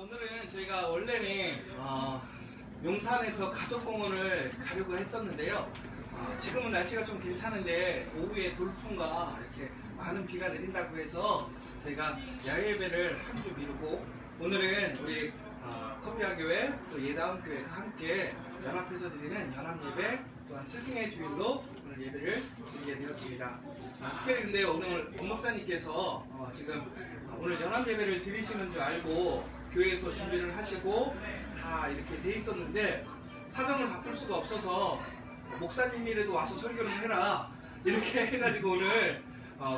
오늘은 저희가 원래는 용산에서 가족공원을 가려고 했었는데요. 지금은 날씨가 좀 괜찮은데 오후에 돌풍과 이렇게 많은 비가 내린다고 해서 저희가 야외 예배를 한 주 미루고 오늘은 우리 커피아교회 또 예다운교회가 함께 연합해서 드리는 연합예배 또한 스승의 주일로 오늘 예배를 드리게 되었습니다. 특별히 근데 오늘 엄목사님께서 지금 오늘 연합예배를 드리시는 줄 알고 교회에서 준비를 하시고 다 이렇게 돼 있었는데 사정을 바꿀 수가 없어서 목사님이라도 와서 설교를 해라 이렇게 해가지고 오늘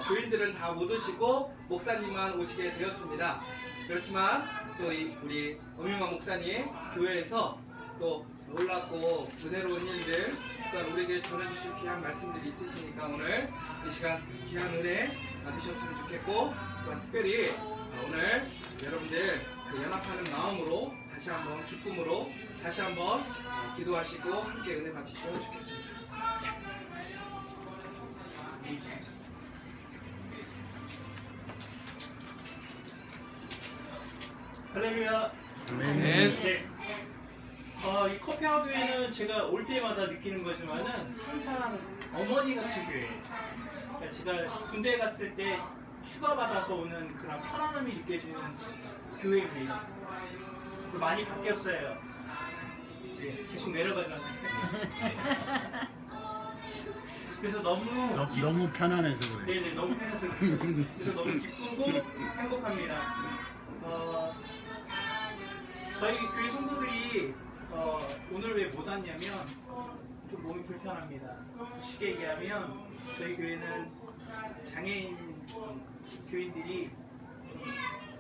교인들은 다 못 오시고 목사님만 오시게 되었습니다. 그렇지만 또 우리 엄유만 목사님 교회에서 또 놀랍고 은혜로운 일들 또한 우리에게 전해주실 귀한 말씀들이 있으시니까 오늘 이 시간 귀한 은혜 받으셨으면 좋겠고 또한 특별히 오늘 여러분들 그 연합하는 마음으로 다시 한번 기쁨으로 다시 한번 기도하시고 함께 은혜 받으시면 좋겠습니다. 할렐루야. 아멘. 네. 이 커피아교회는 제가 올 때마다 느끼는 거지만은 항상 어머니 같은 교회예요. 그러니까 제가 군대에 갔을 때 휴가 받아서 오는 그런 편안함이 느껴지는 교회입니다. 많이 바뀌었어요. 네, 계속 내려가잖아요. 그래서 너무 편안해서 그래. 네네, 너무 편해서 그래요. 그래서 너무 기쁘고 행복합니다. 저희 교회 성도들이 오늘 왜 못 왔냐면 좀 몸이 불편합니다. 쉽게 얘기하면 저희 교회는 장애인 교인들이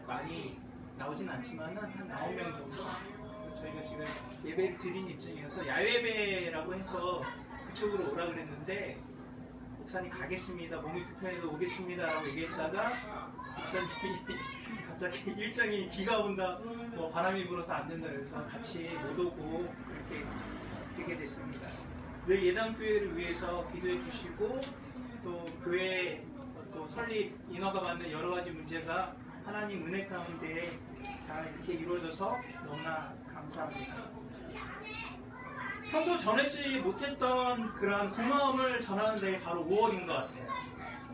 많이 나오진 않지만은 한 9명 정도 저희가 지금 예배를 드린 입장이어서 야외배라고 해서 그쪽으로 오라 그랬는데 목사님 가겠습니다. 몸이 불편해서 오겠습니다 라고 얘기했다가 목사님이 갑자기 일정이 비가 온다 뭐 바람이 불어서 안 된다 그래서 같이 못 오고 그렇게 되게 됐습니다. 늘 예담교회를 위해서 기도해 주시고 또 교회 또 설립 인허가 받는 여러 가지 문제가 하나님 은혜 가운데 잘 이렇게 이루어져서 너무나 감사합니다. 평소 전하지 못했던 그런 고마움을 전하는 데 바로 5월인 것 같아요.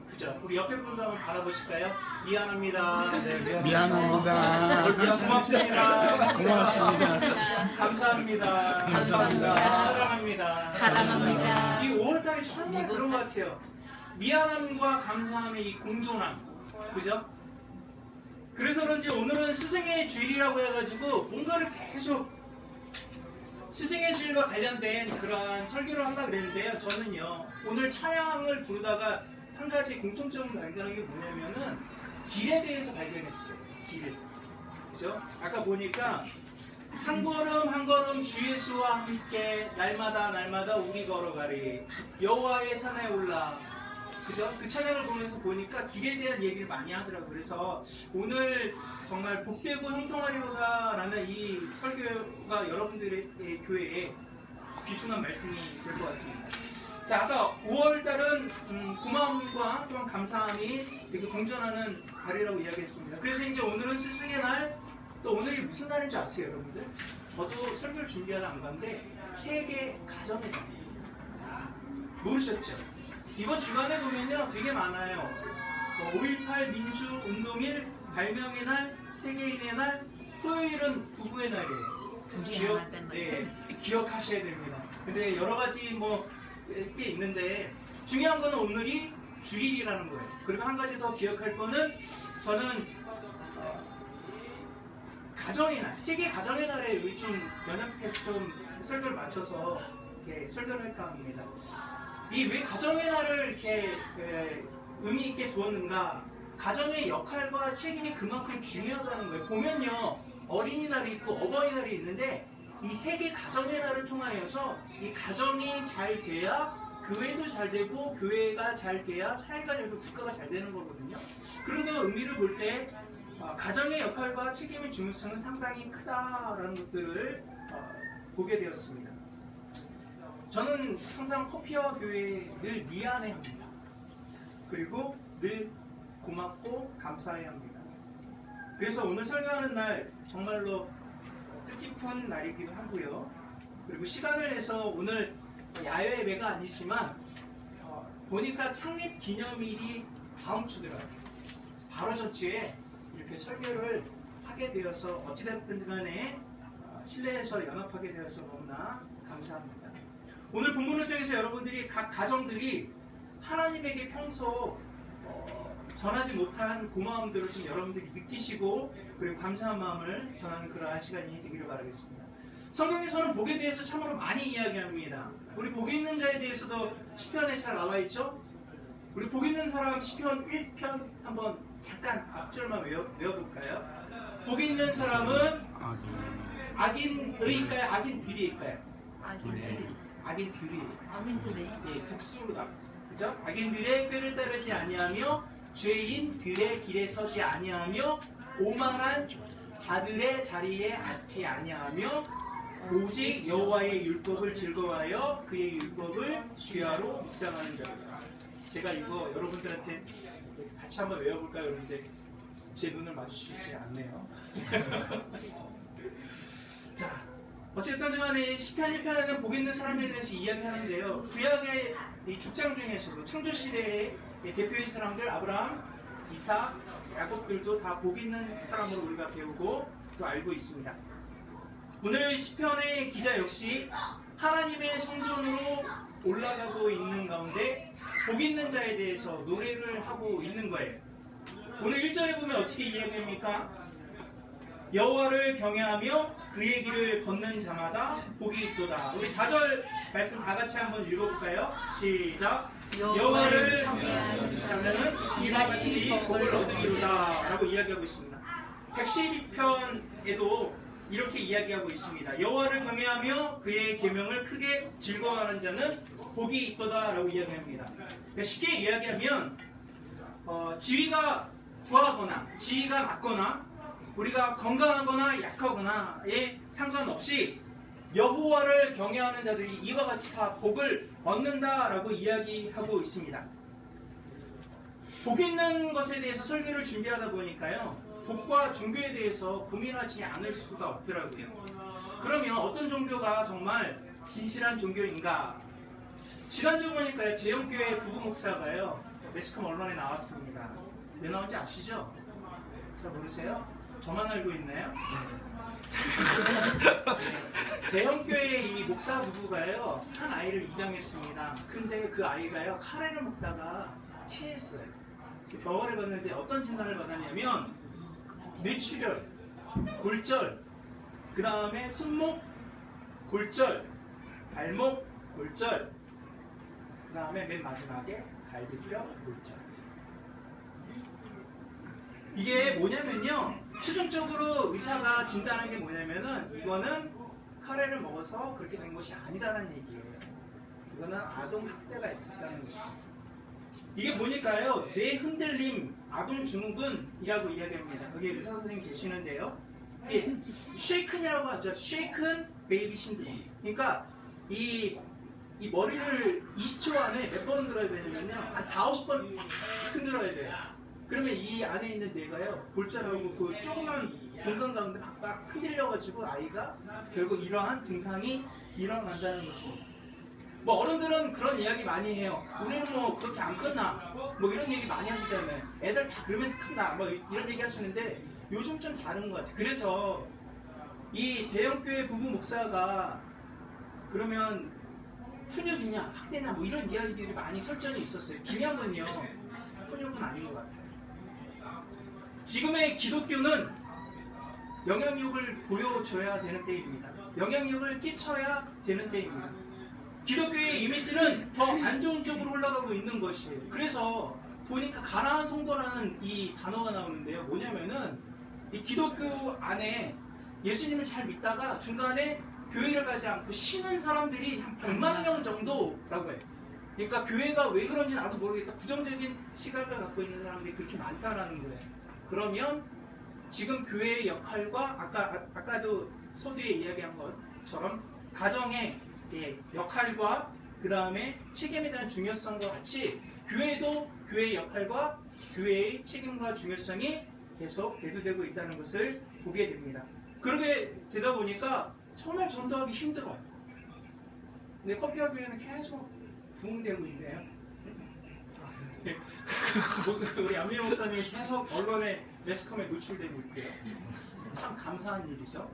그죠? 우리 옆에 분들 한번 바라보실까요? 미안합니다. 네, 미안합니다. 고맙습니다. 고맙습니다. 감사합니다. 감사합니다. 사랑합니다. 사랑합니다. 이 5월달이 정말 그런 것 같아요. 미안함과 감사함의 이 공존함. 그죠? 그래서 그런지 오늘은 스승의 주일이라고 해가지고 뭔가를 계속 스승의 주일과 관련된 그러한 설교를 하려고 그랬는데요. 저는요 오늘 찬양을 부르다가 한 가지 공통점을 발견한 게 뭐냐면은 길에 대해서 발견했어요. 길. 그죠? 아까 보니까 한 걸음 한 걸음 주 예수와 함께 날마다 우리 걸어가리 여호와의 산에 올라. 그죠? 그 찬양을 보니까 길에 대한 얘기를 많이 하더라고요. 그래서 오늘 정말 복되고 형통하리로다 라는 이 설교가 여러분들의 교회에 귀중한 말씀이 될 것 같습니다. 자, 아까 5월달은 고마움과 또한 감사함이 되게 공존하는 달이라고 이야기했습니다. 그래서 이제 오늘은 스승의 날, 또 오늘이 무슨 날인 줄 아세요, 여러분들? 저도 설교를 준비하러 안 갔는데 세계 가정의 날. 모르셨죠? 이번 주간에 보면요 되게 많아요. 5.18 민주운동일, 발명의 날, 세계인의 날, 토요일은 부부의 날이에요. 기억하셔야 됩니다. 근데 여러 가지 꽤 있는데 중요한 거는 오늘이 주일이라는 거예요. 그리고 한 가지 더 기억할 거는 저는 가정의 날, 세계 가정의 날에 우리 좀 연합해서 좀 설교를 맞춰서 이렇게 설교를 할까 합니다. 이 왜 가정의 날을 이렇게 의미 있게 두었는가? 가정의 역할과 책임이 그만큼 중요하다는 거예요. 보면요 어린이날이 있고 어버이날이 있는데 이 세계 가정의 날을 통하여서 이 가정이 잘 돼야 교회도 잘 되고 교회가 잘 돼야 사회가 잘 되고 국가가 잘 되는 거거든요. 그런 거 의미를 볼 때 가정의 역할과 책임의 중요성은 상당히 크다라는 것들을 보게 되었습니다. 저는 항상 커피와 교회에 늘 미안해합니다. 그리고 늘 고맙고 감사해야 합니다. 그래서 오늘 설교하는 날 정말로 뜻깊은 날이기도 하고요. 그리고 시간을 내서 오늘 야외 예배가 아니지만 보니까 창립 기념일이 다음 주더라고요. 바로 전주에 이렇게 설교를 하게 되어서 어찌됐든 간에 실내에서 연합하게 되어서 너무나 감사합니다. 오늘 본문을 통해서 여러분들이 각 가정들이 하나님에게 평소 전하지 못한 고마움들을 좀 여러분들이 느끼시고 그리고 감사한 마음을 전하는 그러한 시간이 되기를 바라겠습니다. 성경에서는 복에 대해서 참으로 많이 이야기합니다. 우리 복 있는 자에 대해서도 시편에 잘 나와 있죠? 우리 복 있는 사람 시편 1편 한번 잠깐 앞줄만 외워볼까요? 복 있는 사람은 악인의일까요? 악인들이일까요? 악인들이. 예, 복수로 나왔어요. 그죠? 악인들의 꾀를 따르지 아니하며 죄인들의 길에 서지 아니하며 오만한 자들의 자리에 앉지 아니하며 오직 여호와의 율법을 즐거워하여 그의 율법을 주야로 묵상하는 자다. 제가 이거 여러분들한테 같이 한번 외워볼까요? 그런데 제 눈을 마주치지 않네요. 자, 어쨌든 간에 시편 1편에는 복 있는 사람에 대해서 이야기하는데요. 구약의 이 족장 중에서도 창조시대의 대표의 사람들 아브라함, 이삭, 야곱들도 다 복 있는 사람으로 우리가 배우고 또 알고 있습니다. 오늘 시편의 기자 역시 하나님의 성전으로 올라가고 있는 가운데 복 있는 자에 대해서 노래를 하고 있는 거예요. 오늘 1절에 보면 어떻게 이야기합니까? 여호와를 경외하며 그의 길을 걷는 자마다 복이 있도다. 우리 4절 말씀 다 같이 한번 읽어볼까요? 시작. 여호와를 경외하는 자는 이와 같이 복을 얻으리로다 라고 이야기하고 있습니다. 112편에도 이렇게 이야기하고 있습니다. 여호와를 경외하며 그의 계명을 크게 즐거워하는 자는 복이 있도다 라고 이야기합니다. 그러니까 쉽게 이야기하면 지위가 부하거나 지위가 낮거나 우리가 건강하거나 약하거나에 상관없이 여호와를 경외하는 자들이 이와 같이 다 복을 얻는다라고 이야기하고 있습니다. 복 있는 것에 대해서 설교를 준비하다 보니까요, 복과 종교에 대해서 고민하지 않을 수가 없더라고요. 그러면 어떤 종교가 정말 진실한 종교인가? 지난주 보니까요, 대형교회 부부 목사가요, 매스컴 언론에 나왔습니다. 왜 나온지 아시죠? 잘 모르세요? 저만 알고 있나요? 네. 대형교회의 이 목사 부부가요, 한 아이를 입양했습니다. 근데 그 아이가요, 카레를 먹다가 체했어요. 병원에 갔는데 어떤 진단을 받았냐면 뇌출혈, 골절, 그 다음에 손목 골절, 발목 골절, 그 다음에 맨 마지막에 갈비뼈 골절. 이게 뭐냐면요, 최종적으로 의사가 진단한 게 뭐냐면은 이거는 카레를 먹어서 그렇게 된 것이 아니다라는 얘기예요. 이거는 아동 학대가 있었다는 거예요. 이게 뭐니까요, 뇌 흔들림, 아동 증후군이라고 이야기합니다. 거기 의사 선생님 계시는데요, 이게 쉐이큰이라고 하죠. 쉐이큰 베이비 신드롬. 그러니까 이 머리를 20초 안에 몇 번 흔들어야 되냐면요, 한 4-50번 흔들어야 돼요. 그러면 이 안에 있는 뇌가요, 골절하고 그 조그만 공간 가운데 막 흔들려가지고 아이가 결국 이러한 증상이 일어난다는 것입니다. 뭐 어른들은 그런 이야기 많이 해요. 우리는 뭐 그렇게 안 컸나? 뭐 이런 얘기 많이 하시잖아요. 애들 다 그러면서 큰다. 뭐 이런 얘기 하시는데 요즘 좀 다른 것 같아요. 그래서 이 대형교회 부부 목사가 그러면 훈육이냐 학대냐 뭐 이런 이야기들이 많이 설전이 있었어요. 중요한 건요, 훈육은 아닌 것 같아요. 지금의 기독교는 영향력을 보여줘야 되는 때입니다. 영향력을 끼쳐야 되는 때입니다. 기독교의 이미지는 더 안 좋은 쪽으로 올라가고 있는 것이에요. 그래서 보니까 가나안 성도라는 이 단어가 나오는데요. 뭐냐면은 이 기독교 안에 예수님을 잘 믿다가 중간에 교회를 가지 않고 쉬는 사람들이 한 100만 명 정도라고 해요. 그러니까 교회가 왜 그런지 나도 모르겠다. 부정적인 시각을 갖고 있는 사람들이 그렇게 많다라는 거예요. 그러면 지금 교회의 역할과 아까도 서두에 이야기한 것처럼 가정의 역할과 그 다음에 책임에 대한 중요성과 같이 교회도 교회의 역할과 교회의 책임과 중요성이 계속 대두되고 있다는 것을 보게 됩니다. 그러게 되다 보니까 정말 전도하기 힘들어요. 근데 커피학교에는 계속 부흥되고 있네요. 우리 안미영 목사님이 계속 언론에 매스컴에 노출되고 있고요. 참 감사한 일이죠.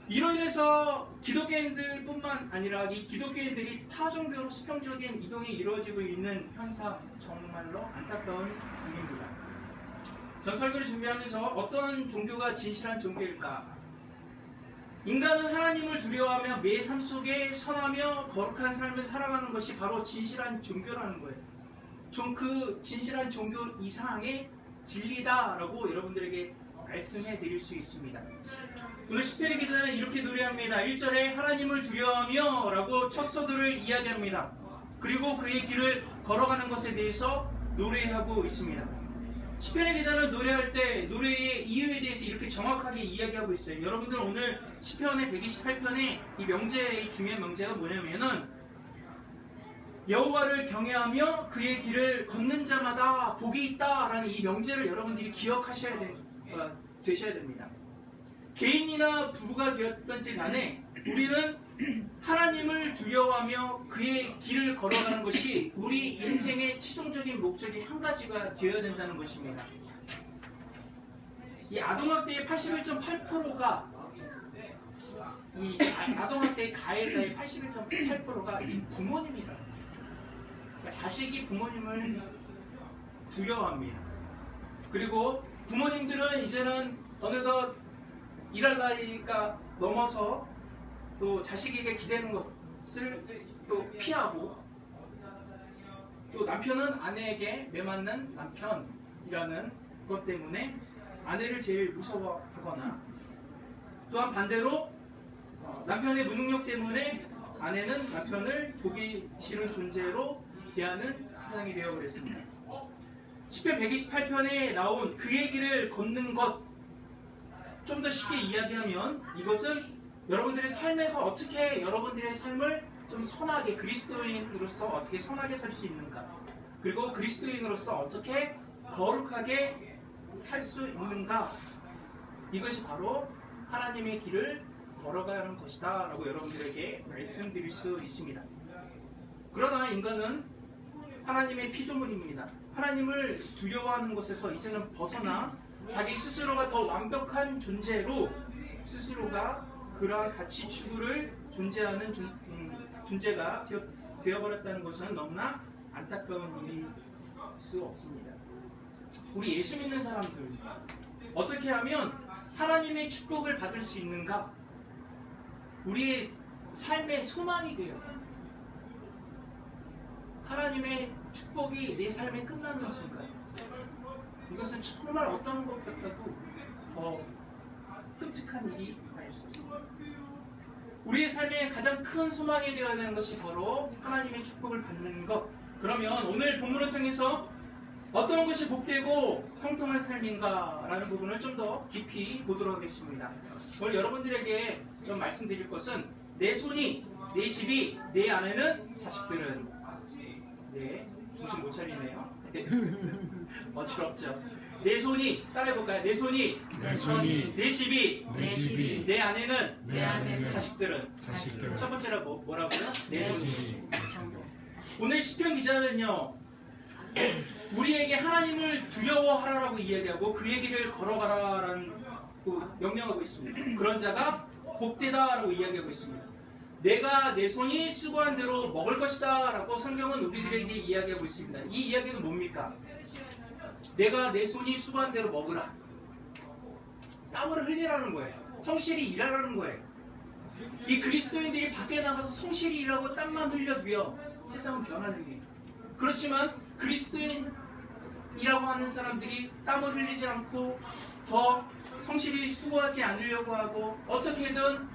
이로 인해서 기독교인들뿐만 아니라 이 기독교인들이 타 종교로 수평적인 이동이 이루어지고 있는 현상, 정말로 안타까운 일입니다. 전 설교를 준비하면서 어떤 종교가 진실한 종교일까? 인간은 하나님을 두려워하며 매 삶 속에 선하며 거룩한 삶을 살아가는 것이 바로 진실한 종교라는 거예요. 그 진실한 종교 이상의 진리다라고 여러분들에게 말씀해 드릴 수 있습니다. 오늘 시편의 기자는 이렇게 노래합니다. 1절에 하나님을 두려워하며 라고 첫 소도를 이야기합니다. 그리고 그의 길을 걸어가는 것에 대해서 노래하고 있습니다. 시편의 기자는 노래할 때 노래의 이유에 대해서 이렇게 정확하게 이야기하고 있어요. 여러분들 오늘 시편의 128편의 이 명제의 중요한 명제가 뭐냐면은 여호와를 경외하며 그의 길을 걷는 자마다 복이 있다라는 이 명제를 여러분들이 기억하셔야 되셔야 됩니다. 개인이나 부부가 되었던지 간에 우리는 하나님을 두려워하며 그의 길을 걸어가는 것이 우리 인생의 최종적인 목적이 한 가지가 되어야 된다는 것입니다. 이 아동학대의 81.8%가 이 아동학대의 가해자의 81.8%가 부모님이다. 그러니까 자식이 부모님을 두려워합니다. 그리고 부모님들은 이제는 어느덧 일할 나이가 넘어서 또 자식에게 기대는 것을 또 피하고 또 남편은 아내에게 매맞는 남편이라는 것 때문에 아내를 제일 무서워하거나 또한 반대로 남편의 무능력 때문에 아내는 남편을 보기 싫은 존재로 대하는 세상이 되어버렸습니다. 시편 128편에 나온 그의 길을 걷는 것, 좀 더 쉽게 이야기하면 이것은 여러분들의 삶에서 어떻게 여러분들의 삶을 좀 선하게, 그리스도인으로서 어떻게 선하게 살 수 있는가, 그리고 그리스도인으로서 어떻게 거룩하게 살 수 있는가, 이것이 바로 하나님의 길을 걸어가는 것이다 라고 여러분들에게 말씀드릴 수 있습니다. 그러나 인간은 하나님의 피조물입니다. 하나님을 두려워하는 것에서 이제는 벗어나 자기 스스로가 더 완벽한 존재로 스스로가 그러한 가치 추구를 존재하는 존재가 되어버렸다는 것은 너무나 안타까운 일일 수 없습니다. 우리 예수 믿는 사람들 어떻게 하면 하나님의 축복을 받을 수 있는가? 우리의 삶의 소망이 돼요. 하나님의 축복이 내 삶에 끝나는 순간, 이것은 정말 어떤 것 같아도 더 끔찍한 일이 아닐 수 없습니다. 우리의 삶의 가장 큰 소망이 되어야 하는 것이 바로 하나님의 축복을 받는 것. 그러면 오늘 본문을 통해서 어떤 것이 복되고 형통한 삶인가 라는 부분을 좀 더 깊이 보도록 하겠습니다. 오늘 여러분들에게 좀 말씀드릴 것은 내 손이, 내 집이, 내 아내는, 자식들은, 네, 정신 못 차리네요. 어지럽죠. 내 손이, 따라해볼까요? 내 손이, 내 집이, 내 아내는, 자식들은. 첫 번째로 뭐라고요? 내 손이. 오늘 시편 기자는요, 우리에게 하나님을 두려워하라라고 이야기하고 그의 길을 걸어가라라는 명령하고 있습니다. 그런 자가 복되다라고 이야기하고 있습니다. 내가 내 손이 수고한 대로 먹을 것이다 라고 성경은 우리들에게 이야기하고 있습니다. 이 이야기는 뭡니까? 내가 내 손이 수고한 대로 먹으라. 땀을 흘리라는 거예요. 성실히 일하라는 거예요. 이 그리스도인들이 밖에 나가서 성실히 일하고 땀만 흘려도요, 세상은 변화됩니다. 그렇지만 그리스도인이라고 하는 사람들이 땀을 흘리지 않고 더 성실히 수고하지 않으려고 하고 어떻게든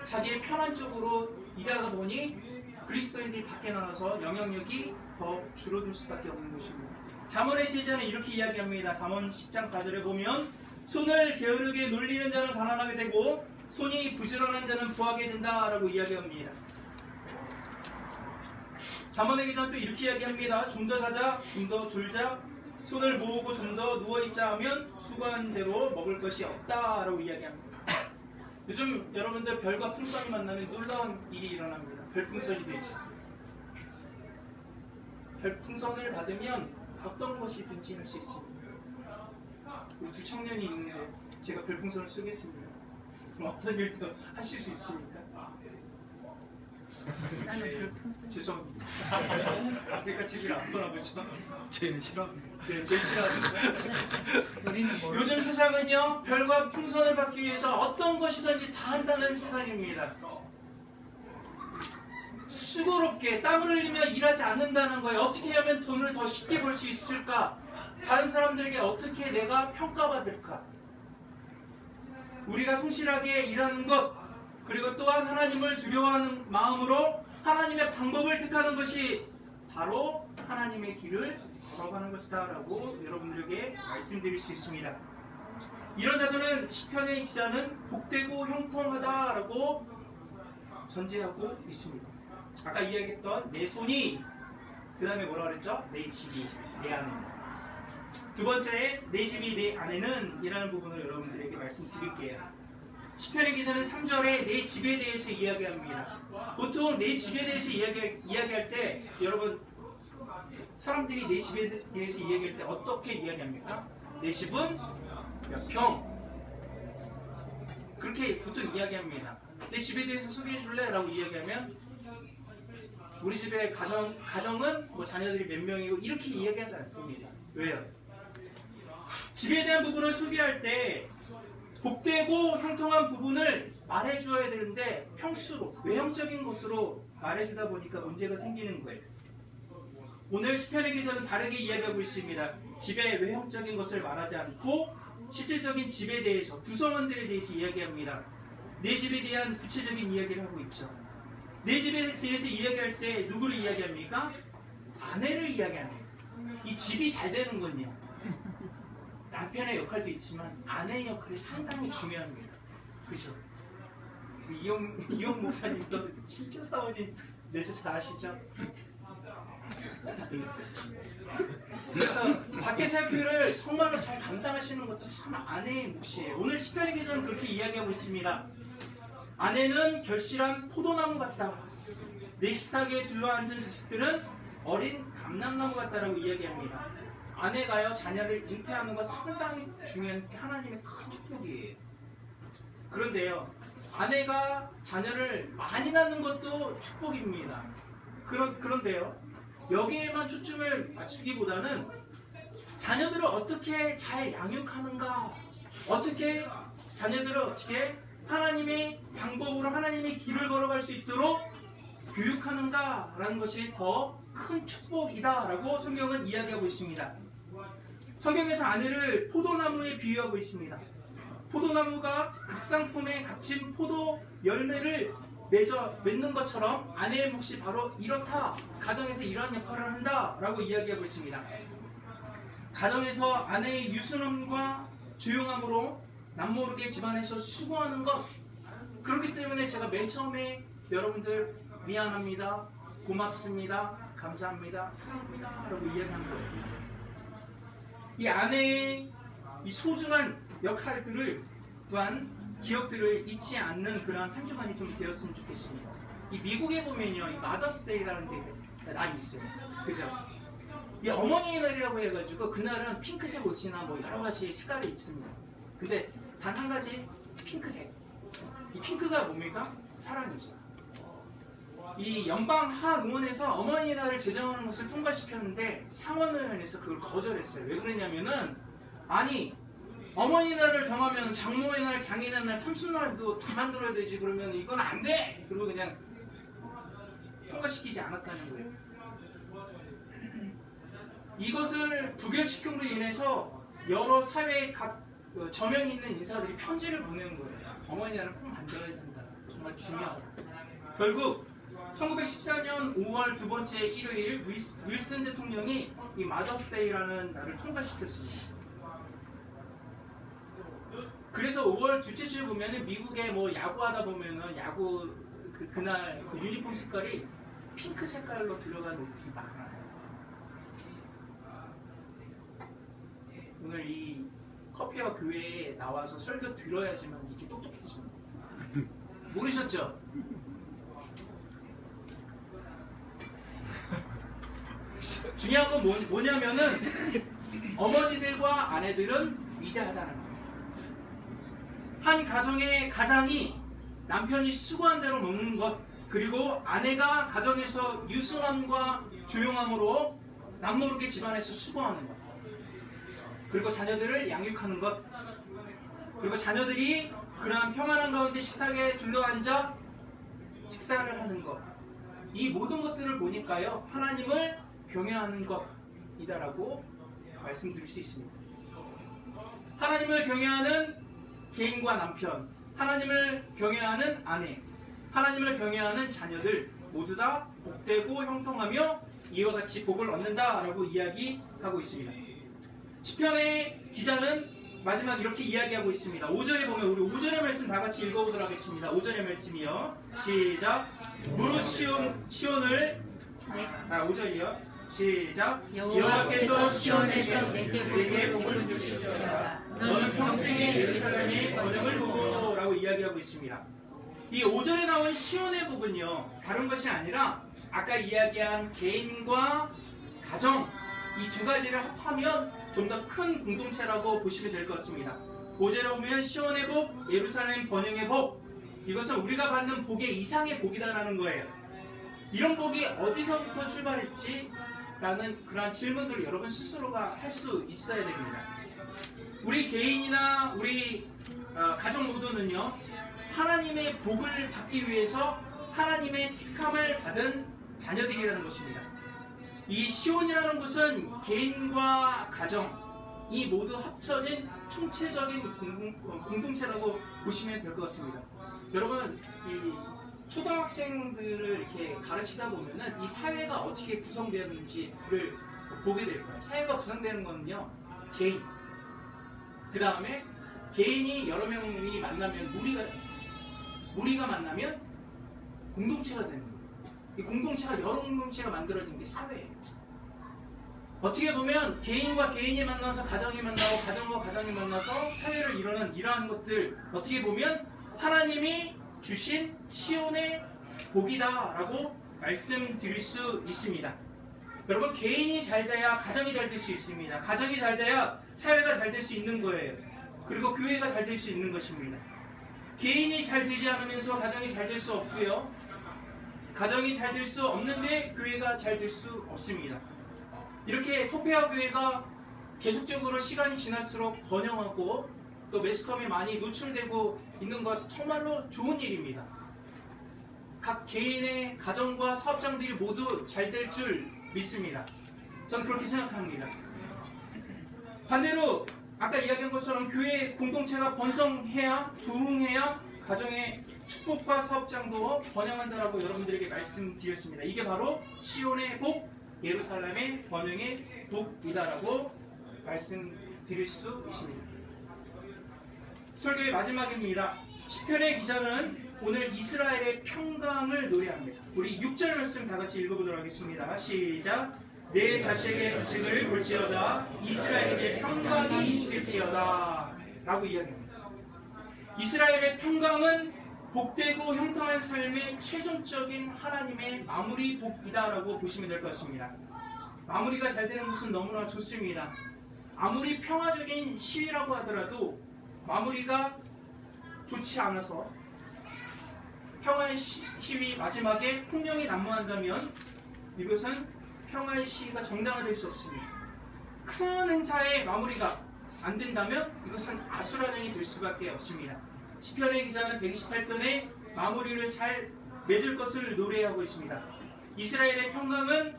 자기의 편한 쪽으로 일하다 보니 그리스도인들이 밖에 나가서 영향력이 더 줄어들 수밖에 없는 것입니다. 잠언의 제자는 이렇게 이야기합니다. 잠언 10장 4절에 보면 손을 게으르게 놀리는 자는 가난하게 되고 손이 부지런한 자는 부하게 된다라고 이야기합니다. 잠언의 기자는 또 이렇게 이야기합니다. 좀 더 자자, 좀 더 졸자, 손을 모으고 좀 더 누워있자 하면 수고한 대로 먹을 것이 없다라고 이야기합니다. 요즘 여러분들 별과 풍선이 만나는 놀라운 일이 일어납니다. 별풍선이 되죠. 별풍선을 받으면 어떤 것이 든지 할 수 있습니다. 우리 두 청년이 있는데 제가 별풍선을 쏘겠습니다. 그럼 어떤 일도 하실 수 있습니까? 나는 별풍선. 죄송합니다. 그러니까 제일 안 떠나보죠. 쟤는 싫어합니다. 네, 제일 싫어하는 우리는 뭐 요즘 세상은요, 별과 풍선을 받기 위해서 어떤 것이든지 다 한다는 세상입니다. 수고롭게 땀을 흘리며 일하지 않는다는 거예요. 어떻게 하면 돈을 더 쉽게 벌 수 있을까? 다른 사람들에게 어떻게 내가 평가받을까? 우리가 성실하게 일하는 것, 그리고 또한 하나님을 두려워하는 마음으로 하나님의 방법을 택하는 것이 바로 하나님의 길을 걸어가는 것이다 라고 여러분들에게 말씀드릴 수 있습니다. 이런 자들은 시편의 기자는 복되고 형통하다 라고 전제하고 있습니다. 아까 이야기했던 내 손이, 그 다음에 뭐라 그랬죠? 내 집이 내 아내입니다. 두 번째, 내 집이 내 아내는 이라는 부분을 여러분들에게 말씀드릴게요. 시편의 기자는 3절에 내 집에 대해서 이야기합니다. 보통 내 집에 대해서 이야기할 때 여러분, 사람들이 내 집에 대해서 이야기할 때 어떻게 이야기합니까? 내 집은 몇 평? 그렇게 보통 이야기합니다. 내 집에 대해서 소개해 줄래? 라고 이야기하면 우리 집의 가정은 뭐 자녀들이 몇 명이고 이렇게 이야기하지 않습니다. 왜요? 집에 대한 부분을 소개할 때 복되고 형통한 부분을 말해줘야 되는데 평수로, 외형적인 것으로 말해주다 보니까 문제가 생기는 거예요. 오늘 시편의 기자는 다르게 이야기하고 있습니다. 집의 외형적인 것을 말하지 않고 실질적인 집에 대해서, 구성원들에 대해서 이야기합니다. 내 집에 대한 구체적인 이야기를 하고 있죠. 내 집에 대해서 이야기할 때 누구를 이야기합니까? 아내를 이야기합니다. 이 집이 잘 되는 건요, 남편의 역할도 있지만 아내의 역할이 상당히 중요합니다. 그죠? 이용 목사님도 진짜 사원이 내조 잘 아시죠? 그래서 밖의 사역들을 정말로 잘 감당하시는 것도 참 아내의 몫이에요. 오늘 시편의 기자는 그렇게 이야기하고 있습니다. 아내는 결실한 포도나무 같다. 내 식탁에 둘러앉은 자식들은 어린 감람나무 같다라고 이야기합니다. 아내가요, 자녀를 잉태하는 건 상당히 중요한 하나님의 큰 축복이에요. 그런데요, 아내가 자녀를 많이 낳는 것도 축복입니다. 그런데요, 여기에만 초점을 맞추기보다는 자녀들을 어떻게 잘 양육하는가, 어떻게 자녀들을 어떻게 하나님의 방법으로 하나님의 길을 걸어갈 수 있도록 교육하는가라는 것이 더 큰 축복이다라고 성경은 이야기하고 있습니다. 성경에서 아내를 포도나무에 비유하고 있습니다. 포도나무가 극상품에 값진 포도 열매를 맺는 것처럼 아내의 몫이 바로 이렇다. 가정에서 이러한 역할을 한다라고 이야기하고 있습니다. 가정에서 아내의 유순함과 조용함으로 남모르게 집안에서 수고하는 것, 그렇기 때문에 제가 맨 처음에 여러분들 미안합니다, 고맙습니다, 감사합니다, 사랑합니다 라고 이야기한 거예요. 이 아내의 이 소중한 역할들을 또한 기억들을 잊지 않는 그러한 한 주간이 좀 되었으면 좋겠습니다. 이 미국에 보면요, 이 마더스데이라는 게 날이 있어요. 그죠? 이 어머니의 날이라고 해가지고 그날은 핑크색 옷이나 뭐 여러 가지 색깔을 입습니다. 근데 단 한 가지, 핑크색. 이 핑크가 뭡니까? 사랑이죠. 이 연방 하의원에서 어머니의 날을 제정하는 것을 통과시켰는데 상원의원에서 그걸 거절했어요. 왜 그러냐면은, 아니 어머니 날을 정하면 장모의 날, 장인의 날, 삼순날도 다 만들어야 되지, 그러면 이건 안 돼! 그리고 그냥 통과시키지 않았다는 거예요. 이것을 부결시킴으로 인해서 여러 사회의 각 저명이 있는 인사들이 편지를 보내는 거예요. 어머니 날을 꼭 만들어야 된다. 정말 중요하다. 결국 1914년 5월 두 번째 일요일 윌슨 대통령이 이 마더스데이라는 날을 통과시켰습니다. 그래서 5월 둘째 주에 보면은 미국에 뭐 야구하다 보면은 야구 그날 그 유니폼 색깔이 핑크 색깔로 들어간 옷들이 많아요. 오늘 이 커피와 교회에 나와서 설교 들어야지만 이렇게 똑똑해지는 거예요. 모르셨죠? 중요한 건 뭐냐면은 어머니들과 아내들은 위대하다는 거예요. 한 가정의 가장이 남편이 수고한 대로 먹는 것, 그리고 아내가 가정에서 유순함과 조용함으로 남모르게 집안에서 수고하는 것, 그리고 자녀들을 양육하는 것, 그리고 자녀들이 그러한 평안한 가운데 식탁에 둘러앉아 식사를 하는 것, 이 모든 것들을 보니까요 하나님을 경외하는 것이다라고 말씀드릴 수 있습니다. 하나님을 경외하는 개인과 남편, 하나님을 경외하는 아내, 하나님을 경외하는 자녀들 모두 다 복되고 형통하며 이와 같이 복을 얻는다라고 이야기하고 있습니다. 시편의 기자는 마지막 이렇게 이야기하고 있습니다. 5절에 보면 우리 5절의 말씀 다 같이 읽어보도록 하겠습니다. 5절의 말씀이요. 시작. 무릇 시온을 5절이요. 시작. 여호와께서 시온에서 내게 복을 주시리로다. 너는 평생에 예루살렘의 번영을 보고 라고 이야기하고 있습니다. 이 5절에 나온 시온의 복은요 다른 것이 아니라 아까 이야기한 개인과 가정 이 두 가지를 합하면 좀 더 큰 공동체라고 보시면 될 것 같습니다. 5절에 보면 시온의 복, 예루살렘 번영의 복, 이것은 우리가 받는 복의 이상의 복이다라는 거예요. 이런 복이 어디서부터 출발했지? 라는 그러한 질문들을 여러분 스스로가 할 수 있어야 됩니다. 우리 개인이나 우리 가정 모두는요 하나님의 복을 받기 위해서 하나님의 택함을 받은 자녀들이라는 것입니다. 이 시온이라는 곳은 개인과 가정 이 모두 합쳐진 총체적인 공동체라고 보시면 될 것 같습니다. 여러분 이 초등학생들을 이렇게 가르치다 보면은 이 사회가 어떻게 구성되었는지를 보게 될 거예요. 사회가 구성되는 거는요 개인, 그 다음에 개인이 여러 명이 만나면 무리가 만나면 공동체가 되는 거예요. 이 공동체가 여러 공동체가 만들어지는 게 사회예요. 어떻게 보면 개인과 개인이 만나서 가정이 만나고 가정과 가정이 만나서 사회를 이루는 이러한 것들 어떻게 보면 하나님이 주신 시온의 복이다라고 말씀드릴 수 있습니다. 여러분 개인이 잘 돼야 가정이 잘 될 수 있습니다. 가정이 잘 돼야 사회가 잘 될 수 있는 거예요. 그리고 교회가 잘 될 수 있는 것입니다. 개인이 잘 되지 않으면서 가정이 잘 될 수 없고요. 가정이 잘 될 수 없는데 교회가 잘 될 수 없습니다. 이렇게 토페아 교회가 계속적으로 시간이 지날수록 번영하고 또 매스컴에 많이 노출되고 있는 것 정말로 좋은 일입니다. 각 개인의 가정과 사업장들이 모두 잘 될 줄 믿습니다. 저는 그렇게 생각합니다. 반대로 아까 이야기한 것처럼 교회 공동체가 번성해야 부흥해야 가정의 축복과 사업장도 번영한다라고 여러분들에게 말씀드렸습니다. 이게 바로 시온의 복, 예루살렘의 번영의 복이다라고 말씀드릴 수 있습니다. 설교의 마지막입니다. 시편의 기자는 오늘 이스라엘의 평강을 노래합니다. 우리 6절 말씀 다 같이 읽어보도록 하겠습니다. 시작. 내 자식의 자식을 볼지어다 이스라엘에게 평강이 있을지어다 라고 이야기합니다. 이스라엘의 평강은 복되고 형통한 삶의 최종적인 하나님의 마무리 복이다라고 보시면 될 것 같습니다. 마무리가 잘 되는 것은 너무나 좋습니다. 아무리 평화적인 시위라고 하더라도 마무리가 좋지 않아서 평화의 시위 마지막에 폭력이 난무한다면 이것은 평화의 시위가 정당화될 수 없습니다. 큰 행사의 마무리가 안 된다면 이것은 아수라장이 될 수밖에 없습니다. 시편의 기자는 128편에 마무리를 잘 맺을 것을 노래하고 있습니다. 이스라엘의 평강은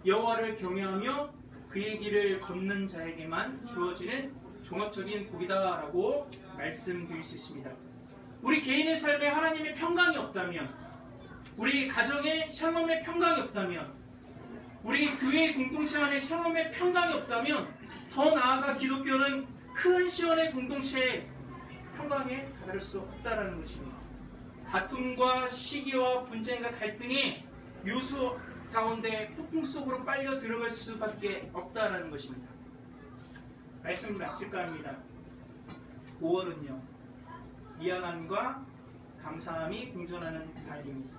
여호와를 경외하며 그의 길을 걷는 자에게만 주어지는 종합적인 복이다라고 말씀드릴 수 있습니다. 우리 개인의 삶에 하나님의 평강이 없다면, 우리 가정에 샬롬의 평강이 없다면, 우리 교회 공동체 안에 샬롬의 평강이 없다면 더 나아가 기독교는 큰 시온의 공동체의 평강에 다다를 수 없다라는 것입니다. 다툼과 시기와 분쟁과 갈등이 요소 가운데 폭풍 속으로 빨려 들어갈 수밖에 없다라는 것입니다. 말씀을 마칠까 합니다. 5월은요, 미안함과 감사함이 공존하는 달입니다.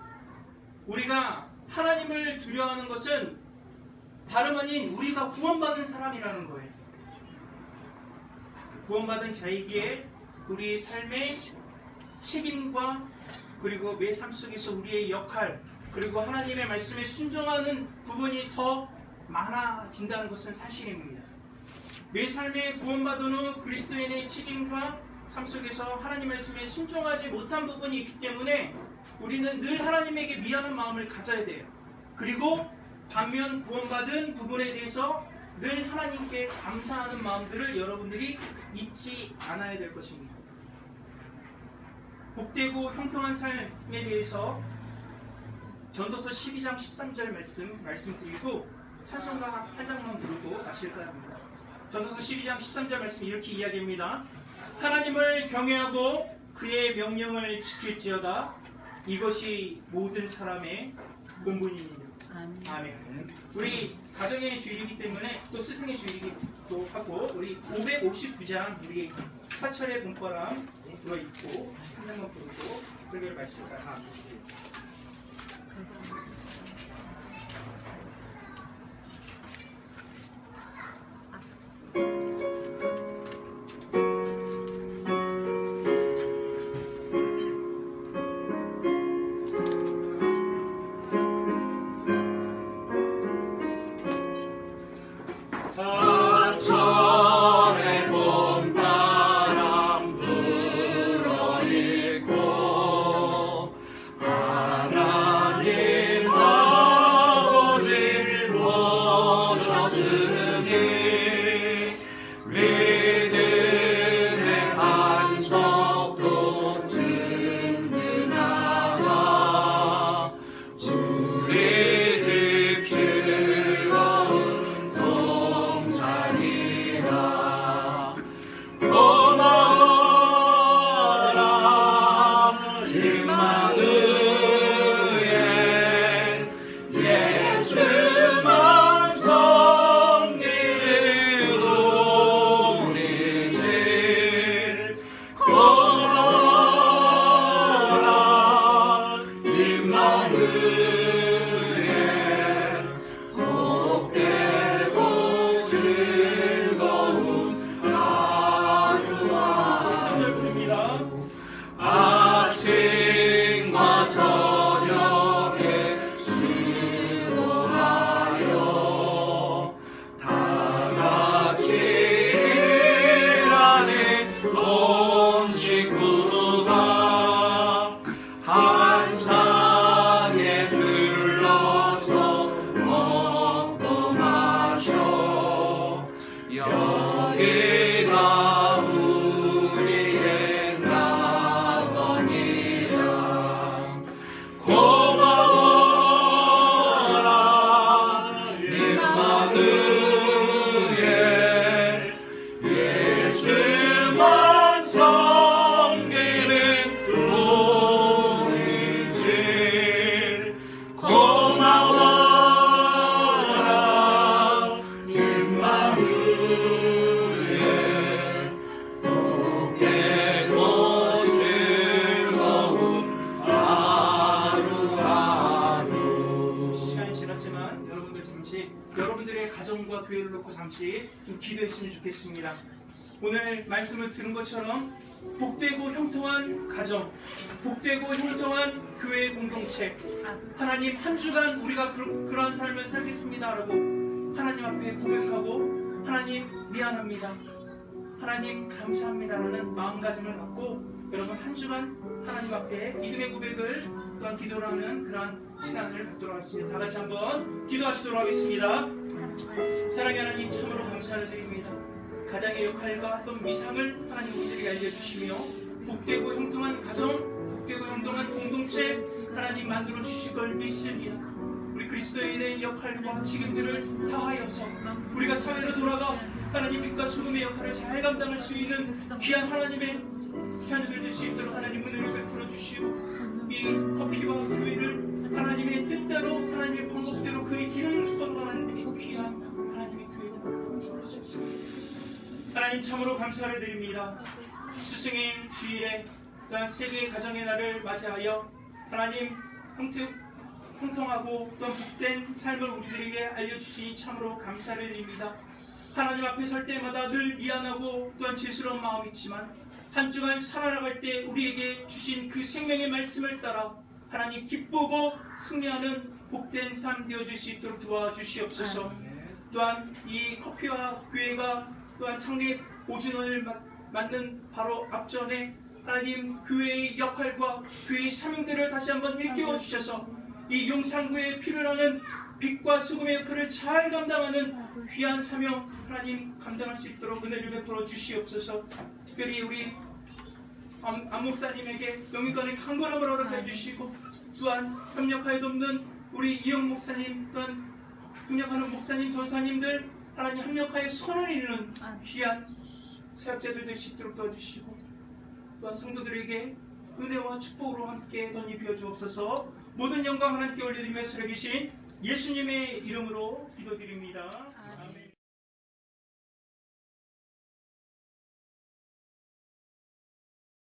우리가 하나님을 두려워하는 것은 다름 아닌 우리가 구원받은 사람이라는 거예요. 구원받은 자이기에 우리 삶의 책임과 그리고 매 삶 속에서 우리의 역할, 그리고 하나님의 말씀에 순종하는 부분이 더 많아진다는 것은 사실입니다. 매 삶에 구원받은 후 그리스도인의 책임과 삶 속에서 하나님 말씀에 순종하지 못한 부분이 있기 때문에 우리는 늘 하나님에게 미안한 마음을 가져야 돼요. 그리고 반면 구원받은 부분에 대해서 늘 하나님께 감사하는 마음들을 여러분들이 잊지 않아야 될 것입니다. 복되고 형통한 삶에 대해서 전도서 12장 13절 말씀드리고 찬송가 한 장만 부르고 마칠까 합니다. 전도서 12장 13절 말씀 이렇게 이야기합니다. 하나님을 경외하고 그의 명령을 지킬지어다. 이것이 모든 사람의 본분입니다. 아멘. 우리 가정의 주일이기 때문에 또 스승의 주일이기도 하고 우리 559장 우리 사철의 본바람 불어있고 한 장만 부르고 설교를 마칠까 합니다. 사철의 봄바람 불어있고 하나님 아버지를 모셨으니 믿음의 반석도 든든하다. 우리 집 즐거운 동산이라. 고마워라 임마누엘, 예수만 섬기는 우리 집. 고마워라 임마누엘, 복되고 즐거운 하루하루. 3절 부릅니다. 아침과 저녁에 수고하여 다같이 일하는 온 식구가 한 상에 들러서 먹고 마셔. 여기가 우리의 낙원이라. 고마워라 임마누엘, 예수만 섬기는 우리 집. 고마워라 임마누엘, 복되고 즐거운 하루하루. 시간이 지났지만 여러분들 잠시 여러분들의 가정과 교회를 놓고 잠시 좀 기도했으면 좋겠습니다. 오늘 말씀을 들은 것처럼 복되고 형통한 가정, 복되고 형통한 교회 공동체, 하나님 한 주간 우리가 그러한 삶을 살겠습니다라고 하나님 앞에 고백하고 하나님 미안합니다, 하나님 감사합니다라는 마음가짐을 갖고 여러분 한 주간 하나님 앞에 믿음의 고백을 또한 기도를 하는 그러한 시간을 갖도록 하겠습니다. 다 같이 한번 기도하시도록 하겠습니다. 사랑의 하나님, 참으로 감사를 드립니다. 가장의 역할과 또 미상을 하나님 우리에게 알려주시며 복되고 형통한 가정, 복되고 형통한 공동체 하나님 만들어 주실 걸 믿습니다. 우리 그리스도인의 역할과 책임들을 다하여서 우리가 사회로 돌아가 하나님 빛과 소금의 역할을 잘 감당할 수 있는 귀한 하나님의 자녀들 될 수 있도록 하나님 은혜를 베풀어 주시고 이 커피와 교회를 하나님의 뜻대로 하나님의 방법대로 그의 기름을 쏟아가는 귀한 하나님의 교회를 만들어 주십시오. 하나님 참으로 감사를 드립니다. 스승의 주일에 또한 세계의 가정의 날을 맞이하여 하나님 형통하고 또한 복된 삶을 우리들에게 알려주시니 참으로 감사를 드립니다. 하나님 앞에 설 때마다 늘 미안하고 또한 죄스러운 마음이 있지만 한 주간 살아나갈 때 우리에게 주신 그 생명의 말씀을 따라 하나님 기쁘고 승리하는 복된 삶 되어줄 수 있도록 도와주시옵소서. 또한 이 커피와 교회가 또한 창립 5주년을 맞는 바로 앞전에 하나님 교회의 역할과 교회의 사명들을 다시 한번 일깨워 주셔서 이 용산구에 필요로 하는 빛과 소금의 역할을 잘 감당하는 귀한 사명 하나님 감당할 수 있도록 은혜를 베풀어 주시옵소서. 특별히 우리 안 목사님에게 영육간의 강건함을 허락해 주시고 또한 협력하여 돕는 우리 이영 목사님 또한 협력하는 목사님 전사님들 하나님 협력하여 선을 이루는 귀한 사역자들 될 수 있도록 도와주시고 또한 성도들에게 은혜와 축복으로 함께 덧입혀 주옵소서. 모든 영광 하나님께 올려드리며 살아계신 예수님의 이름으로 기도드립니다. 아멘.